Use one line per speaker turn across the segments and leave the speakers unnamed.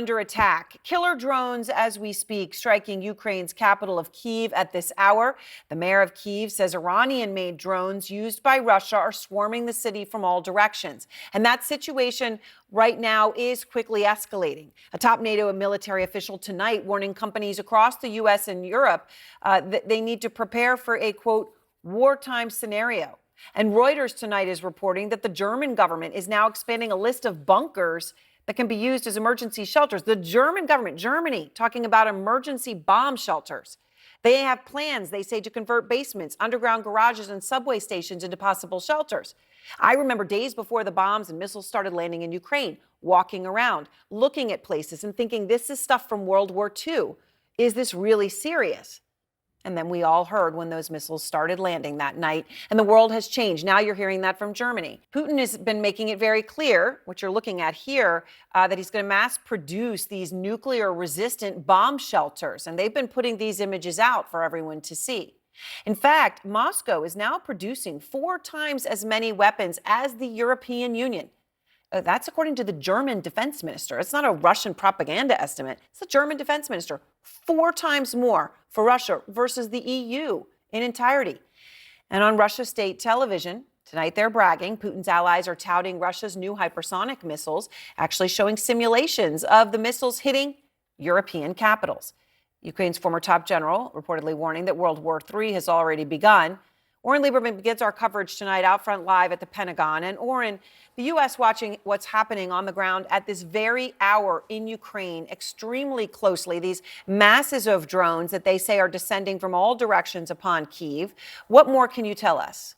Under attack. Killer drones as we speak, striking Ukraine's capital of Kyiv at this hour. The mayor of Kyiv says Iranian-made drones used by Russia are swarming the city from all directions. And that situation right now is quickly escalating. A top NATO military official tonight warning companies across the U.S. and Europe that they need to prepare for a, quote, wartime scenario. And Reuters tonight is reporting that the German government is now expanding a list of bunkers that can be used as emergency shelters. The German government, Germany, talking about emergency bomb shelters. They have plans, they say, to convert basements, underground garages, and subway stations into possible shelters. I remember days before the bombs and missiles started landing in Ukraine, walking around, looking at places and thinking, this is stuff from World War II. Is this really serious? And then we all heard when those missiles started landing that night, and the world has changed. Now you're hearing that from Germany. Putin has been making it very clear, what you're looking at here, that he's going to mass produce these nuclear-resistant bomb shelters. And they've been putting these images out for everyone to see. In fact, Moscow is now producing 4 times as many weapons as the European Union. That's according to the German defense minister. It's not a Russian propaganda estimate. It's the German defense minister. 4 times more for Russia versus the EU in entirety. And on Russia state television, tonight they're bragging. Putin's allies are touting Russia's new hypersonic missiles, actually showing simulations of the missiles hitting European capitals. Ukraine's former top general reportedly warning that World War III has already begun. Oren Lieberman begins our coverage tonight out front live at the Pentagon. And Oren, the U.S. watching what's happening on the ground at this very hour in Ukraine extremely closely. These masses of drones that they say are descending from all directions upon Kyiv. What more can you tell us?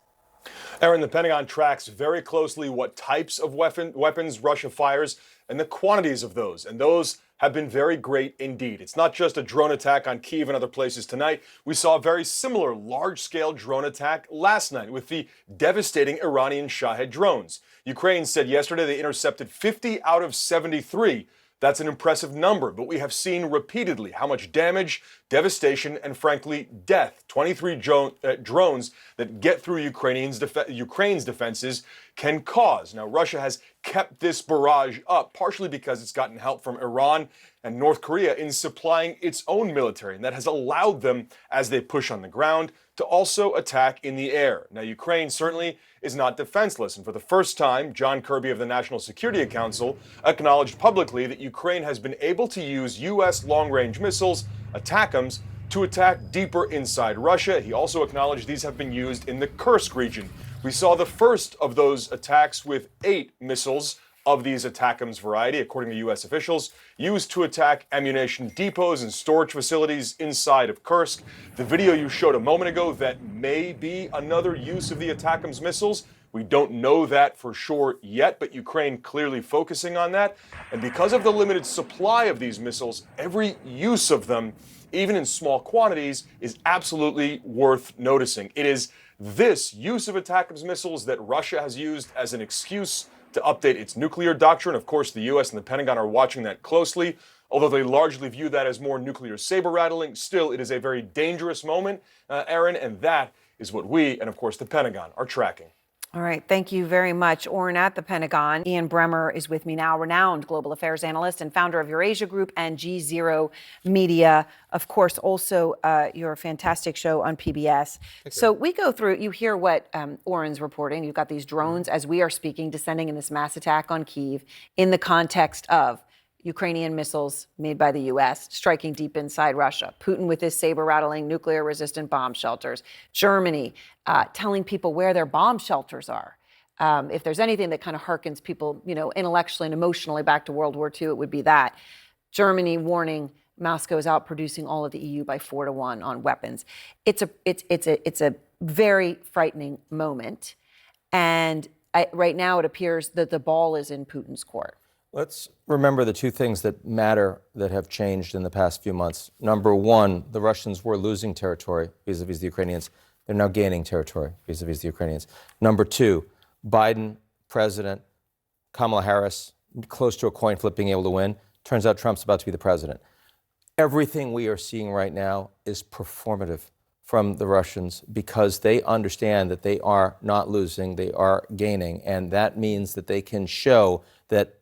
Erin, the Pentagon tracks very closely what types of weapons Russia fires and the quantities of those. And those have been very great indeed. It's not just a drone attack on Kyiv and other places tonight. We saw a very similar large-scale drone attack last night with the devastating Iranian Shahed drones. Ukraine said yesterday they intercepted 50 out of 73. That's an impressive number, but we have seen repeatedly how much damage, devastation, and frankly, death 23 drones that get through Ukraine's defenses can cause. Now, Russia has kept this barrage up, partially because it's gotten help from Iran and North Korea in supplying its own military, and that has allowed them, as they push on the ground, to also attack in the air. Now, Ukraine certainly is not defenseless, and for the first time, John Kirby of the National Security Council acknowledged publicly that Ukraine has been able to use U.S. long-range missiles, ATACMS, to attack deeper inside Russia. He also acknowledged these have been used in the Kursk region. We saw the first of those attacks with 8 missiles of these ATACMS variety, according to U.S. officials, used to attack ammunition depots and storage facilities inside of Kursk. The video you showed a moment ago, that may be another use of the ATACMS missiles. We don't know that for sure yet, but Ukraine clearly focusing on that. And because of the limited supply of these missiles, every use of them, even in small quantities, is absolutely worth noticing. It is this use of ATACMS missiles that Russia has used as an excuse to update its nuclear doctrine. Of course, the U.S. and the Pentagon are watching that closely. Although they largely view that as more nuclear saber rattling, still it is a very dangerous moment, Erin, and that is what we and, of course, the Pentagon are tracking.
All right. Thank you very much, Oren at the Pentagon. Ian Bremmer is with me now, renowned global affairs analyst and founder of Eurasia Group and G0 Media. Of course, also your fantastic show on PBS. So we go through, you hear what Oren's reporting. You've got these drones, as we are speaking, descending in this mass attack on Kyiv in the context of Ukrainian missiles made by the U.S. striking deep inside Russia. Putin with his saber-rattling nuclear-resistant bomb shelters. Germany telling people where their bomb shelters are. If there's anything that kind of harkens people, intellectually and emotionally back to World War II, it would be that. Germany warning Moscow is out producing all of the EU by 4-1 on weapons. It's a very frightening moment, and right now it appears that the ball is in Putin's court.
Let's remember the 2 things that matter that have changed in the past few months. Number 1, the Russians were losing territory vis-a-vis the Ukrainians. They're now gaining territory vis-a-vis the Ukrainians. Number 2, Biden, president, Kamala Harris, close to a coin flip being able to win. Turns out Trump's about to be the president. Everything we are seeing right now is performative from the Russians because they understand that they are not losing, they are gaining. And that means that they can show that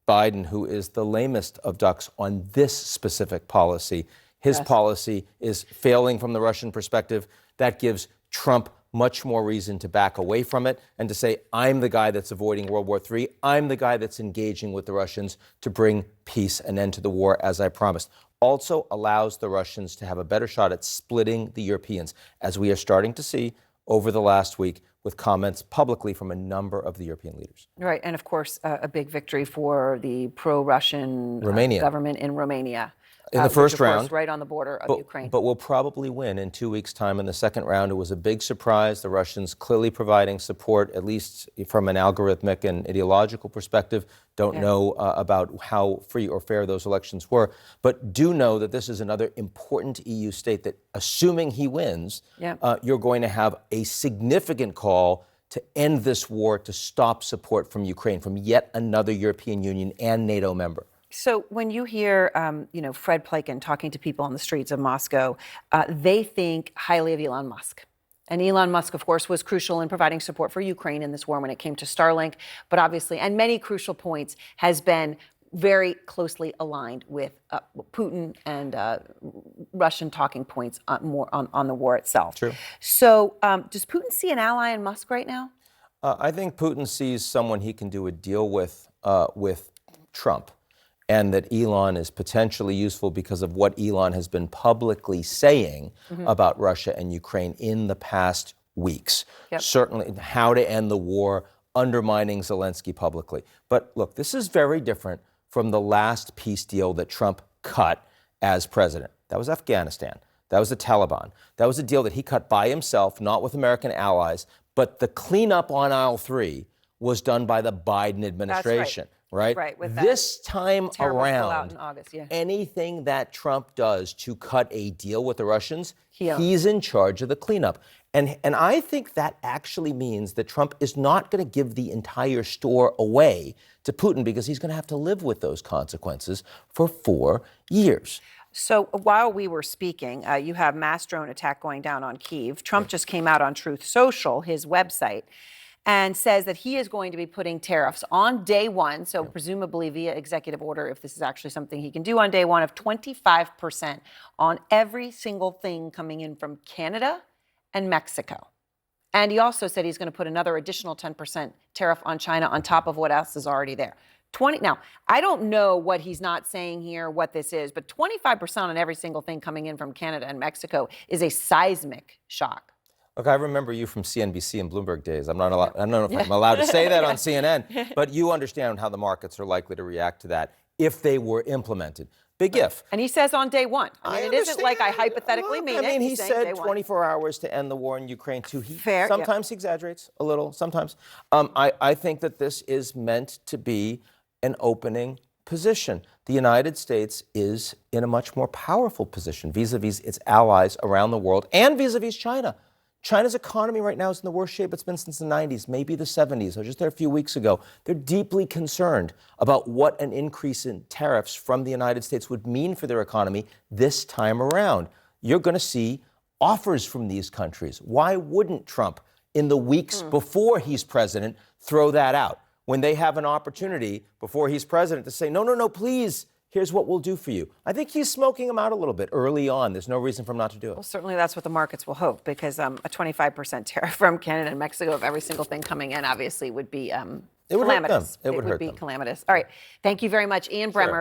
Biden, who is the lamest of ducks on this specific policy. His policy is failing from the Russian perspective. That gives Trump much more reason to back away from it and to say, I'm the guy that's avoiding World War III. I'm the guy that's engaging with the Russians to bring peace and end to the war, as I promised. Also allows the Russians to have a better shot at splitting the Europeans, as we are starting to see over the last week with comments publicly from a number of the European leaders.
Right, and of course, a big victory for the pro-Russian
Romania.
government in Romania.
In the first
which, of course,
round.
right on the border of Ukraine.
But we'll probably win in 2 weeks' time in the second round. It was a big surprise. The Russians clearly providing support, at least from an algorithmic and ideological perspective. Don't know about how free or fair those elections were, but do know that this is another important EU state that, assuming he wins, you're going to have a significant call to end this war, to stop support from Ukraine, from yet another European Union and NATO member.
So when you hear, Fred Pleitgen talking to people on the streets of Moscow, they think highly of Elon Musk. And Elon Musk, of course, was crucial in providing support for Ukraine in this war when it came to Starlink. But obviously, and many crucial points, has been very closely aligned with Putin and Russian talking points more on the war itself.
True.
So does Putin see an ally in Musk right now?
I think Putin sees someone he can do a deal with Trump, and that Elon is potentially useful because of what Elon has been publicly saying about Russia and Ukraine in the past weeks. Certainly how to end the war, undermining Zelensky publicly. But look, this is very different from the last peace deal that Trump cut as president. That was Afghanistan. That was the Taliban. That was a deal that he cut by himself, not with American allies, but the cleanup on aisle 3 was done by the Biden administration. Right?
With
this time
terrible pullout
around,
in August,
anything that Trump does to cut a deal with the Russians,
owns.
he's in charge of the cleanup. And I think that actually means that Trump is not going to give the entire store away to Putin, because he's going to have to live with those consequences for 4 years.
So while we were speaking, you have mass drone attack going down on Kyiv. Trump just came out on Truth Social, his website, and says that he is going to be putting tariffs on day one, so presumably via executive order, if this is actually something he can do on day one, of 25% on every single thing coming in from Canada and Mexico. And he also said he's going to put another additional 10% tariff on China on top of what else is already there. Now, I don't know what he's not saying here, what this is, but 25% on every single thing coming in from Canada and Mexico is a seismic shock.
Look, I remember you from CNBC and Bloomberg days. I don't know if I'm allowed to say that on CNN, but you understand how the markets are likely to react to that if they were implemented. Big if.
And he says on day one. I mean, it isn't like I hypothetically mean it.
He
He's saying
said
day one.
24 hours to end the war in Ukraine, too. He
Fair,
sometimes he exaggerates a little, sometimes. I think that this is meant to be an opening position. The United States is in a much more powerful position vis-a-vis its allies around the world and vis-a-vis China. China's economy right now is in the worst shape it's been since the 90s, maybe the 70s. I was just there a few weeks ago. They're deeply concerned about what an increase in tariffs from the United States would mean for their economy this time around. You're going to see offers from these countries. Why wouldn't Trump, in the weeks before he's president, throw that out? When they have an opportunity before he's president to say, no, please, here's what we'll do for you. I think he's smoking them out a little bit early on. There's no reason for him not to do it.
Well, certainly that's what the markets will hope, because a 25% tariff from Canada and Mexico of every single thing coming in obviously would be
It would hurt them.
calamitous.
It would hurt
be
them.
calamitous. All right. Thank you very much, Ian Bremmer.